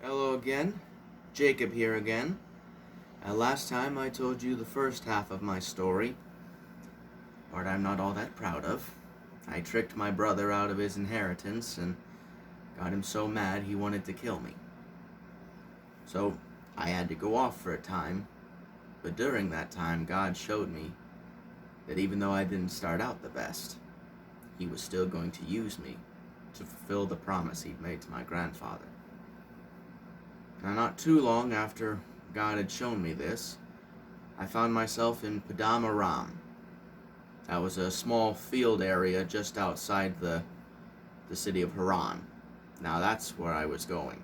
Hello again, Jacob here again. Last time I told you the first half of my story, part I'm not all that proud of. I tricked my brother out of his inheritance and got him so mad he wanted to kill me. So I had to go off for a time, but during that time God showed me that even though I didn't start out the best, he was still going to use me to fulfill the promise he'd made to my grandfather. Now, not too long after God had shown me this, I found myself in Padam Aram. That was a small field area just outside the city of Haran. Now that's where I was going.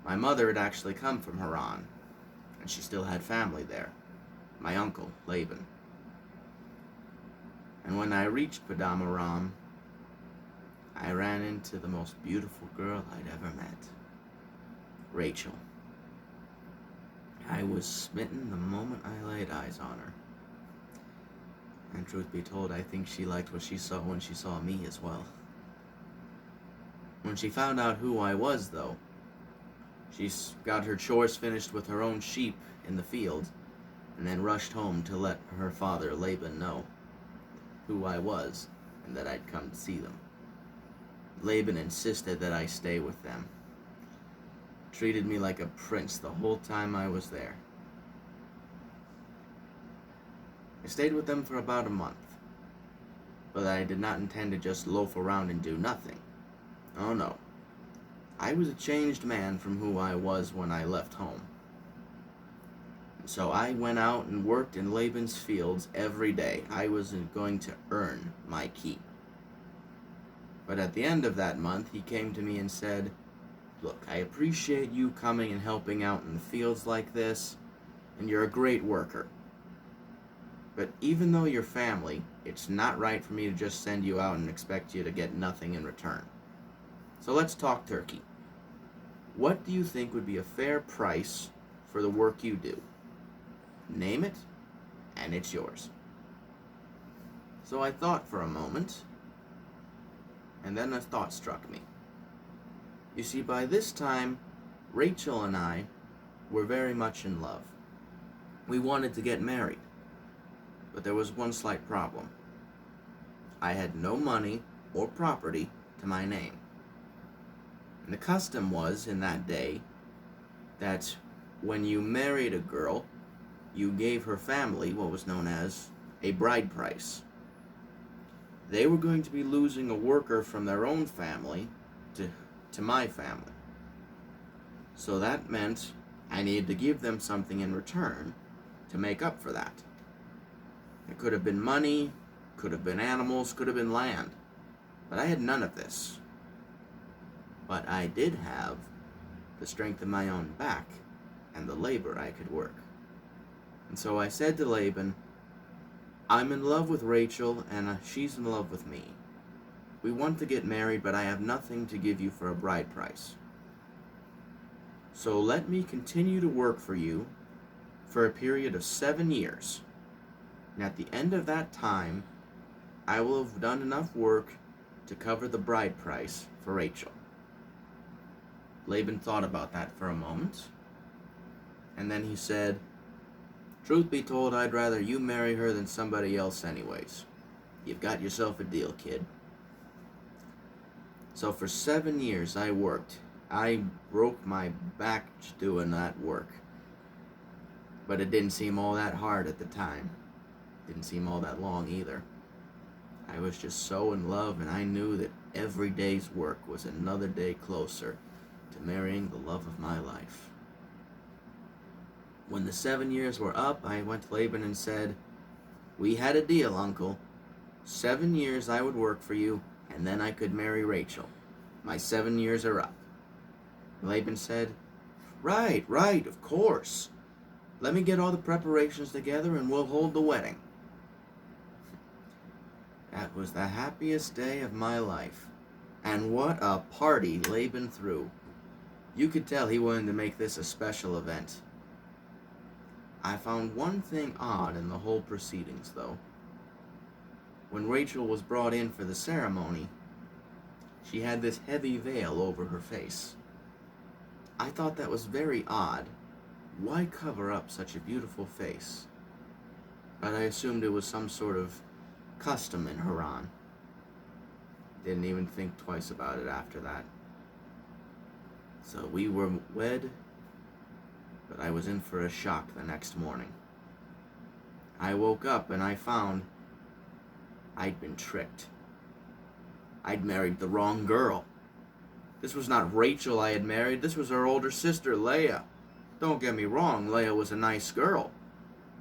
My mother had actually come from Haran, and she still had family there. My uncle, Laban. And when I reached Padam Aram, I ran into the most beautiful girl I'd ever met. Rachel. I was smitten the moment I laid eyes on her. And truth be told, I think she liked what she saw when she saw me as well. When she found out who I was, though, she got her chores finished with her own sheep in the field, and then rushed home to let her father, Laban, know who I was and that I'd come to see them. Laban insisted that I stay with them. Treated me like a prince the whole time I was there. I stayed with them for about a month, but I did not intend to just loaf around and do nothing. Oh no. I was a changed man from who I was when I left home. And so I went out and worked in Laban's fields every day. I was going to earn my keep. But at the end of that month, he came to me and said, "Look, I appreciate you coming and helping out in the fields like this, and you're a great worker. But even though you're family, it's not right for me to just send you out and expect you to get nothing in return. So let's talk turkey. What do you think would be a fair price for the work you do? Name it, and it's yours." So I thought for a moment, and then a thought struck me. You see, by this time, Rachel and I were very much in love. We wanted to get married, but there was one slight problem. I had no money or property to my name. And the custom was, in that day, that when you married a girl, you gave her family what was known as a bride price. They were going to be losing a worker from their own family to my family. So that meant I needed to give them something in return to make up for that. It could have been money, could have been animals, could have been land. But I had none of this. But I did have the strength of my own back and the labor I could work. And so I said to Laban, "I'm in love with Rachel and she's in love with me. We want to get married, but I have nothing to give you for a bride price. So let me continue to work for you for a period of 7 years. And at the end of that time, I will have done enough work to cover the bride price for Rachel." Laban thought about that for a moment, and then he said, "Truth be told, I'd rather you marry her than somebody else anyways. You've got yourself a deal, kid." So for 7 years I worked. I broke my back doing that work. But it didn't seem all that hard at the time. Didn't seem all that long either. I was just so in love, and I knew that every day's work was another day closer to marrying the love of my life. When the 7 years were up, I went to Laban and said, "We had a deal, Uncle. 7 years I would work for you, and then I could marry Rachel. My 7 years are up." Laban said, Right, of course. Let me get all the preparations together and we'll hold the wedding." That was the happiest day of my life. And what a party Laban threw. You could tell he wanted to make this a special event. I found one thing odd in the whole proceedings, though. When Rachel was brought in for the ceremony, she had this heavy veil over her face. I thought that was very odd. Why cover up such a beautiful face? But I assumed it was some sort of custom in Haran. Didn't even think twice about it after that. So we were wed, but I was in for a shock the next morning. I woke up and I found I'd been tricked. I'd married the wrong girl. This was not Rachel I had married, this was her older sister, Leah. Don't get me wrong, Leah was a nice girl,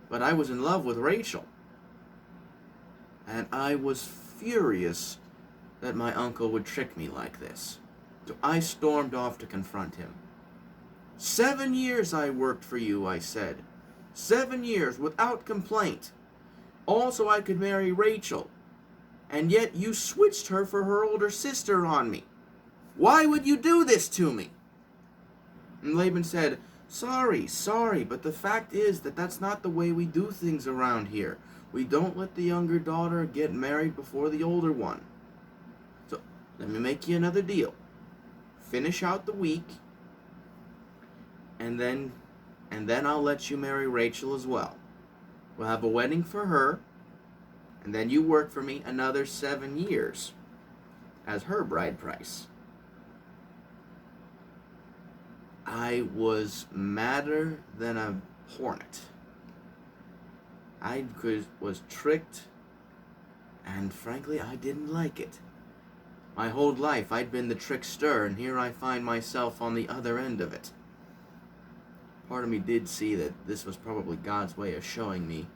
but I was in love with Rachel. And I was furious that my uncle would trick me like this. So I stormed off to confront him. 7 years I worked for you, I said. 7 years without complaint. All so I could marry Rachel. And yet you switched her for her older sister on me. Why would you do this to me? And Laban said, Sorry, but the fact is that that's not the way we do things around here. We don't let the younger daughter get married before the older one. So, let me make you another deal. Finish out the week, and then I'll let you marry Rachel as well. We'll have a wedding for her, and then you work for me another 7 years as her bride price. I was madder than a hornet. I was tricked, and frankly, I didn't like it. My whole life, I'd been the trickster, and here I find myself on the other end of it. Part of me did see that this was probably God's way of showing me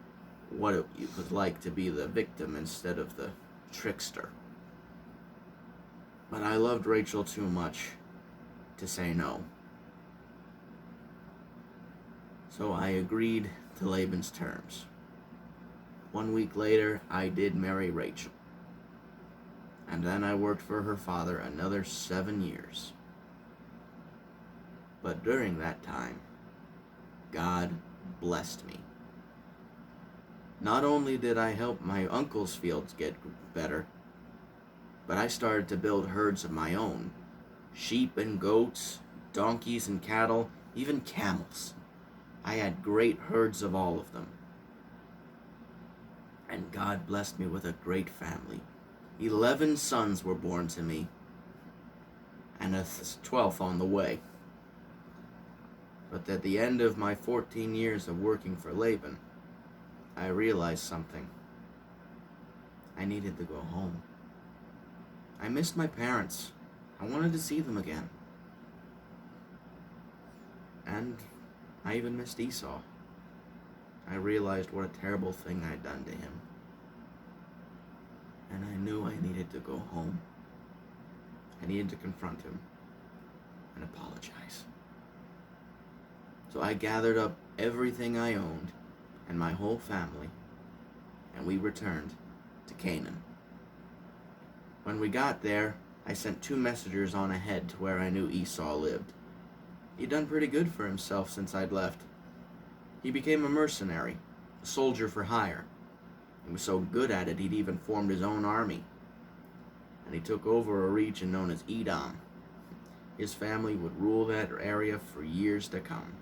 what it was like to be the victim instead of the trickster. But I loved Rachel too much to say no. So I agreed to Laban's terms. 1 week later, I did marry Rachel. And then I worked for her father another 7 years. But during that time, God blessed me. Not only did I help my uncle's fields get better, but I started to build herds of my own. Sheep and goats, donkeys and cattle, even camels. I had great herds of all of them. And God blessed me with a great family. 11 sons were born to me, and a 12th on the way. But at the end of my 14 years of working for Laban, I realized something. I needed to go home. I missed my parents. I wanted to see them again. And I even missed Esau. I realized what a terrible thing I'd done to him. And I knew I needed to go home. I needed to confront him and apologize. So I gathered up everything I owned and my whole family, and we returned to Canaan. When we got there, I sent 2 messengers on ahead to where I knew Esau lived. He'd done pretty good for himself since I'd left. He became a mercenary, a soldier for hire. He was so good at it, he'd even formed his own army. And he took over a region known as Edom. His family would rule that area for years to come.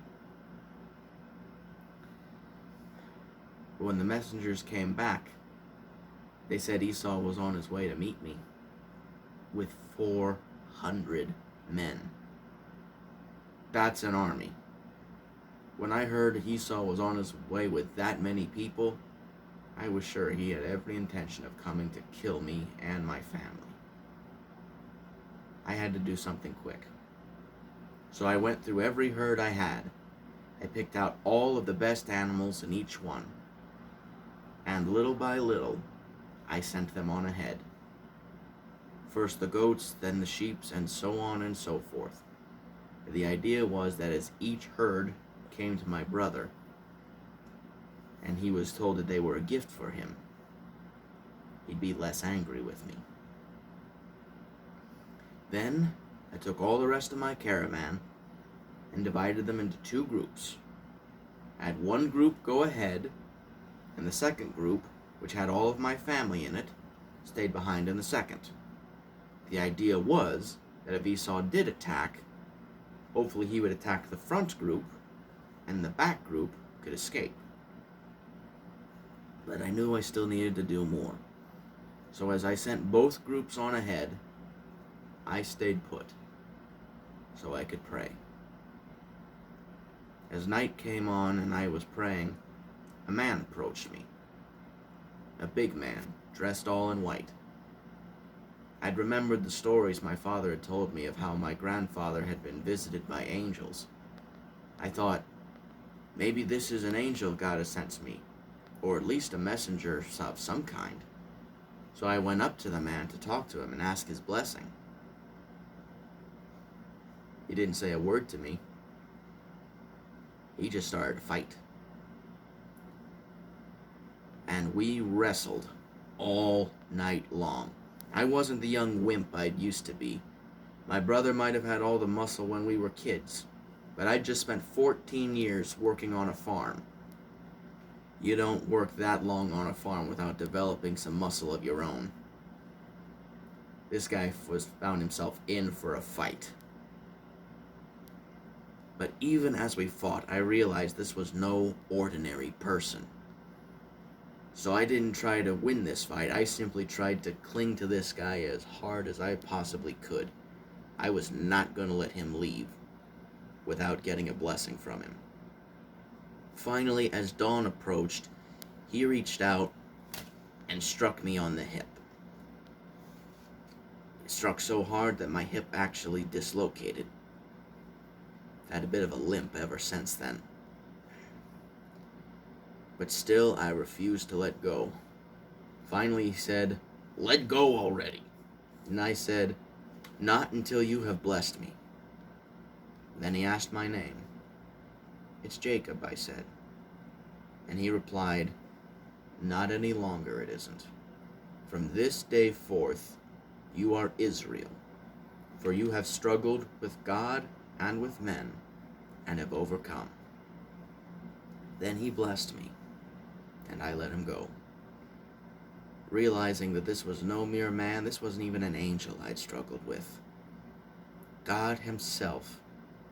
But when the messengers came back, they said Esau was on his way to meet me with 400 men. That's an army. When I heard Esau was on his way with that many people, I was sure he had every intention of coming to kill me and my family. I had to do something quick. So I went through every herd I had. I picked out all of the best animals in each one. And little by little, I sent them on ahead. First the goats, then the sheep, and so on and so forth. The idea was that as each herd came to my brother, and he was told that they were a gift for him, he'd be less angry with me. Then I took all the rest of my caravan and divided them into 2 groups. I had one group go ahead, and the second group, which had all of my family in it, stayed behind in the second. The idea was that if Esau did attack, Hopefully he would attack the front group, and the back group could escape. But I knew I still needed to do more. So as I sent both groups on ahead, I stayed put, so I could pray. As night came on and I was praying, a man approached me. A big man, dressed all in white. I'd remembered the stories my father had told me of how my grandfather had been visited by angels. I thought, maybe this is an angel God has sent to me, or at least a messenger of some kind. So I went up to the man to talk to him and ask his blessing. He didn't say a word to me. He just started to fight. And we wrestled all night long. I wasn't the young wimp I'd used to be. My brother might have had all the muscle when we were kids, but I'd just spent 14 years working on a farm. You don't work that long on a farm without developing some muscle of your own. This guy found himself in for a fight. But even as we fought, I realized this was no ordinary person. So I didn't try to win this fight. I simply tried to cling to this guy as hard as I possibly could. I was not going to let him leave without getting a blessing from him. Finally, as dawn approached, he reached out and struck me on the hip. It struck so hard that my hip actually dislocated. I've had a bit of a limp ever since then. But still, I refused to let go. Finally, he said, "Let go already." And I said, "Not until you have blessed me." Then he asked my name. "It's Jacob," I said. And he replied, "Not any longer it isn't. From this day forth, you are Israel, for you have struggled with God and with men, and have overcome." Then he blessed me, and I let him go, realizing that this was no mere man, this wasn't even an angel I'd struggled with. God himself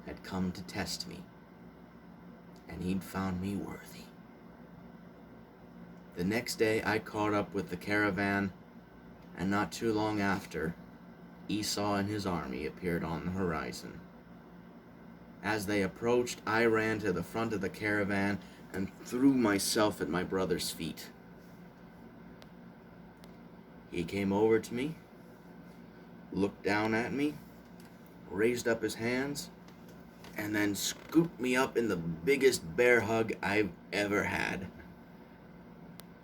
had come to test me, and he'd found me worthy. The next day I caught up with the caravan, and not too long after, Esau and his army appeared on the horizon. As they approached, I ran to the front of the caravan and threw myself at my brother's feet. He came over to me, looked down at me, raised up his hands, and then scooped me up in the biggest bear hug I've ever had.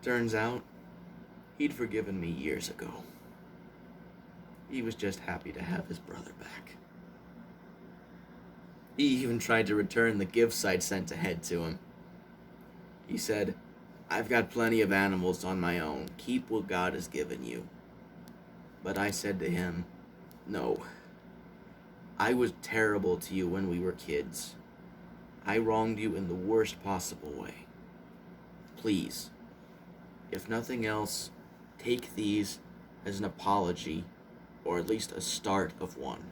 Turns out, he'd forgiven me years ago. He was just happy to have his brother back. He even tried to return the gifts I'd sent ahead to him. He said, "I've got plenty of animals on my own. Keep what God has given you." But I said to him, "No. I was terrible to you when we were kids. I wronged you in the worst possible way. Please, if nothing else, take these as an apology, or at least a start of one,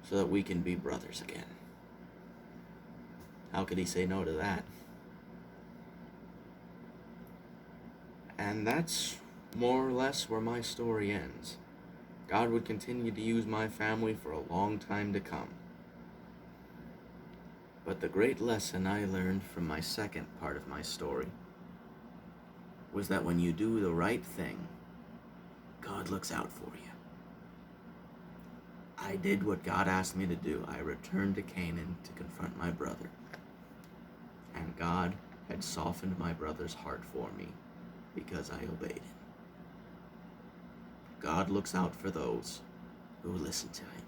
so that we can be brothers again." How could he say no to that? And that's more or less where my story ends. God would continue to use my family for a long time to come. But the great lesson I learned from my second part of my story was that when you do the right thing, God looks out for you. I did what God asked me to do. I returned to Canaan to confront my brother. And God had softened my brother's heart for me because I obeyed him. God looks out for those who listen to him.